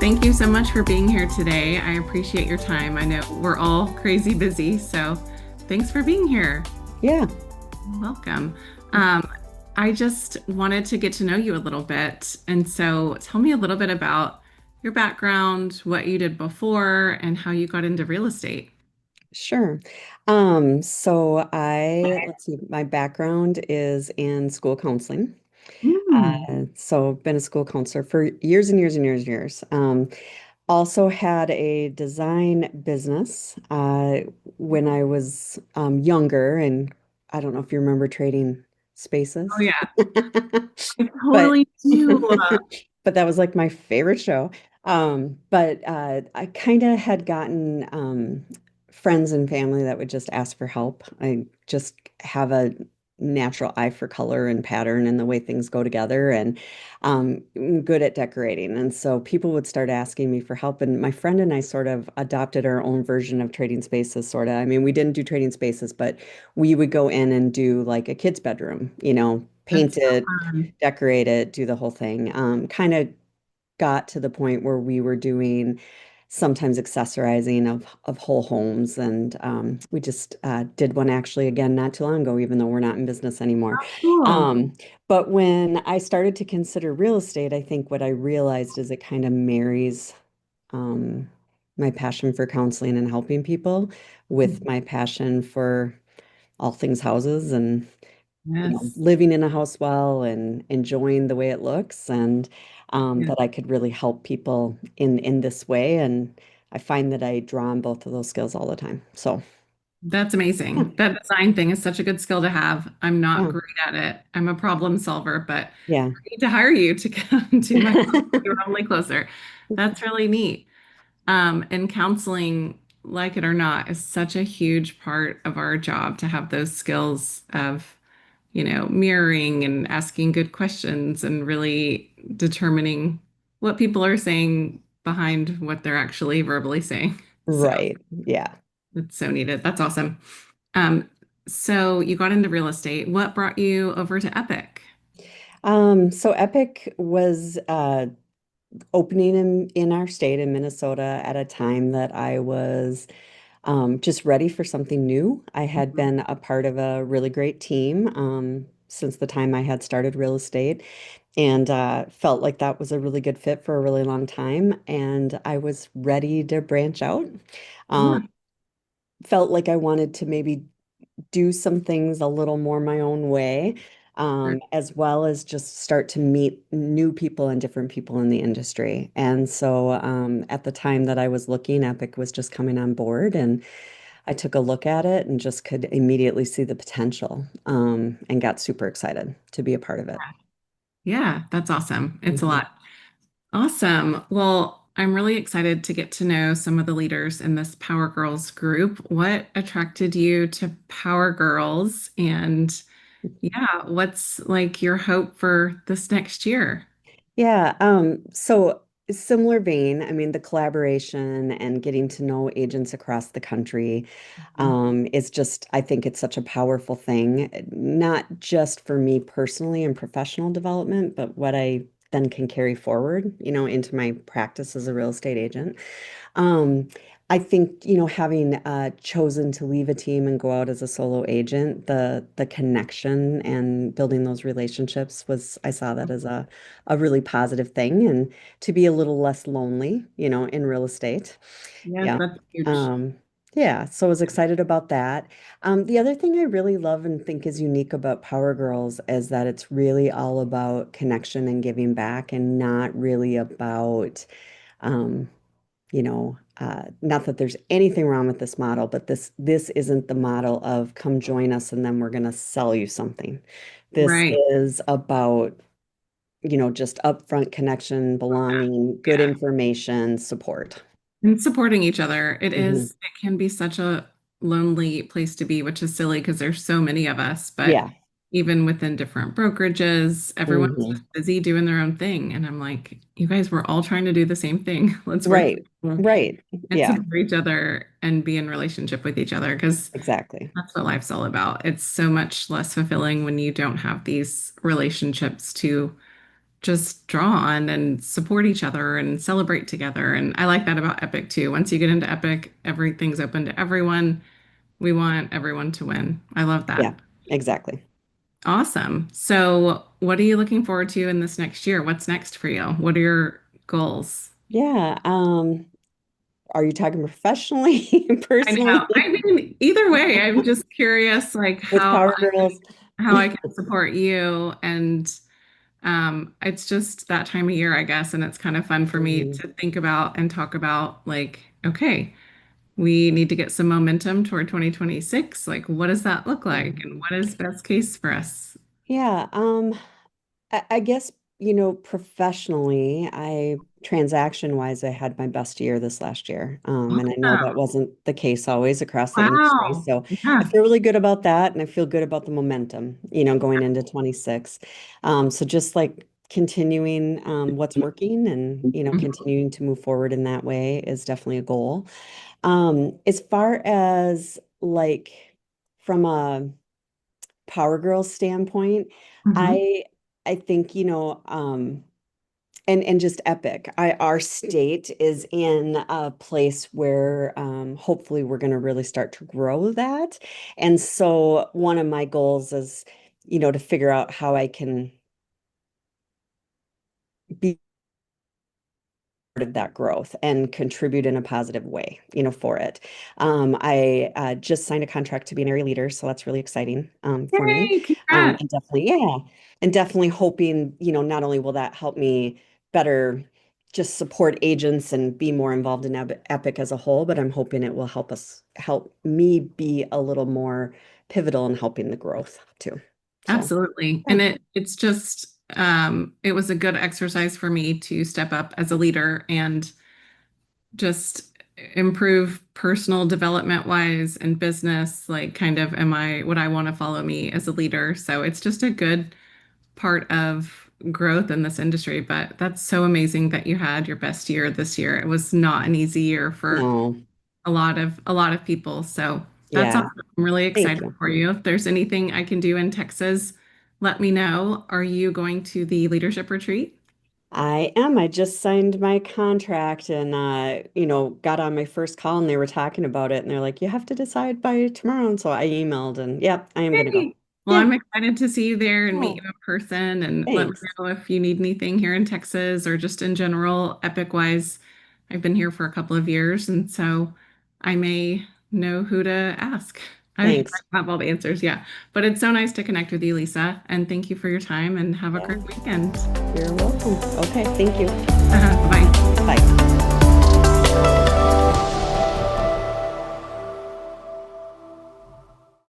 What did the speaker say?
Thank you so much for being here today. I appreciate your time. I know we're all crazy busy, so thanks for being here. Yeah, Welcome. Um, I just wanted to get to know you a little bit. And so tell me a little bit about your background, what you did before, and how you got into real estate. sure. Let's see, my background is in school counseling. Mm. So been a school counselor for years and years and years and years. Also had a design business when I was younger, and I don't know if you remember trading Oh, spaces. yeah, I But totally do. but that was like my favorite show. But I kind of had gotten friends and family that would just ask for help. I just have a natural eye for color and pattern and the way things go together, and I'm good at decorating. And so people would start asking me for help. And my friend and I sort of adopted our own version of trading spaces, sort of. I mean, we didn't do trading spaces, but we would go in and do like a kid's bedroom, paint That's so it, fun. decorate it, do the whole thing. Kind of got to the point where we were doing sometimes accessorizing of whole homes, and we just did one actually again not too long ago, even though we're not in business anymore. Cool. Um, but when I started to consider real estate, I think what I realized is it kind of marries um, my passion for counseling and helping people with my passion for all things houses and Yes. living in a house well and enjoying the way it looks, and Yes. that I could really help people in this way. And I find that I draw on both of those skills all the time. So That's yeah, amazing. That design thing is such a good skill to have. I'm not yeah, great at it. I'm a problem solver, but yeah. I need to hire you to come to my house. You're only closer. That's really neat. And counseling, like it or not, is such a huge part of our job to have those skills of, mirroring and asking good questions and really determining what people are saying behind what they're actually verbally saying. So Right. Yeah. it's so needed. That's awesome. Um, so you got into real estate. What brought you over to Epic? So Epic was opening in our state in Minnesota at a time that I was just ready for something new. I had Mhm. been a part of a really great team since the time I had started real estate, and felt like that was a really good fit for a really long time. And I was ready to branch out. Um, Yeah, Felt like I wanted to maybe do some things a little more my own way, sure. as well as just start to meet new people and different people in the industry. And so at the time that I was looking, Epic was just coming on board, and I took a look at it and just could immediately see the potential, and got super excited to be a part of it. Yeah, that's awesome. It's a Mhm. lot. Awesome. Well, I'm really excited to get to know some of the leaders in this Power Girls group. What attracted you to Power Girls? And yeah, what's like your hope for this next year? Yeah, so similar vein, I mean, the collaboration and getting to know agents across the country is just, I think it's such a powerful thing, not just for me personally and professional development, but what I then can carry forward, into my practice as a real estate agent. Um, I think, having chosen to leave a team and go out as a solo agent, the connection and building those relationships was, I saw that as a really positive thing, and to be a little less lonely, in real estate. Yes, Yeah. that's huge. Um, yeah, so I was excited about that. The other thing I really love and think is unique about Power Girls is that it's really all about connection and giving back, and not really about um, not that there's anything wrong with this model, but this isn't the model of come join us and then we're going to sell you something. This Right. is about, just upfront connection, belonging, good Yeah. information, support. And supporting each other. Hmm. It can be such a lonely place to be, which is silly because there's so many of us, but Yeah. even within different brokerages, everyone's Hmm. just busy doing their own thing. And I'm like, you guys, we're all trying to do the same thing. Let's work Right. together Right. and Yeah, support each other and be in relationship with each other because exactly. that's what life's all about. It's so much less fulfilling when you don't have these relationships to just draw on and support each other and celebrate together. And I like that about Epic too. Once you get into Epic, everything's open to everyone. We want everyone to win. I love Yeah, that. exactly. Awesome. So, what are you looking forward to in this next year? What's next for you? What are your goals? Yeah. Are you talking professionally, I know. personally, I mean, either way, I'm just curious, like with Power Girls? how I can support you. And it's just that time of year, I guess, and it's kind of fun for me Mhm, to think about and talk about, like, okay, we need to get some momentum toward 2026. Like, what does that look like, and mhm. what is best case for us? Yeah, I guess, professionally, transaction wise, I had my best year this last year. And I know that Awesome. wasn't the case always across the industry. Wow. So I Yeah. feel really good about that. And I feel good about the momentum, going into 26. So just like continuing what's working and, continuing to move forward in that way is definitely a goal. As far as like from a Power Girls standpoint, Mhm. I I think, and just Epic. Our state is in a place where hopefully we're going to really start to grow that. And so one of my goals is, to figure out how I can be part of that growth and contribute in a positive way, for it. I just signed a contract to be an area leader, so that's really exciting for me. Yay, congrats. And definitely, yeah, and definitely hoping, not only will that help me better just support agents and be more involved in Epic as a whole, but I'm hoping it will help me be a little more pivotal in helping the growth too. So, Absolutely. yeah. And it's just it was a good exercise for me to step up as a leader and just improve personal development wise and business, like kind of am I would I want to follow me as a leader? So it's just a good part of growth in this industry. But that's so amazing that you had your best year this year. It was not an easy year for No, a lot of people. So that's yeah, awesome. I'm really thank excited you. for you. If there's anything I can do in Texas, let me know. Are you going to the leadership retreat? I am. I just signed my contract and got on my first call and they were talking about it and they're like, you have to decide by tomorrow. And so I emailed and yeah, I am gonna go. Yay. Well, Yeah. I'm excited to see you there and meet Oh, you in person and let me thanks. know if you need anything here in Texas or just in general, Epic wise. I've been here for a couple of years, and so I may know who to ask. I Thanks. have all the answers, yeah. But it's so nice to connect with you, Lisa, and thank you for your time and have a great Yeah, weekend. you're welcome. Okay, thank you. Bye. Bye.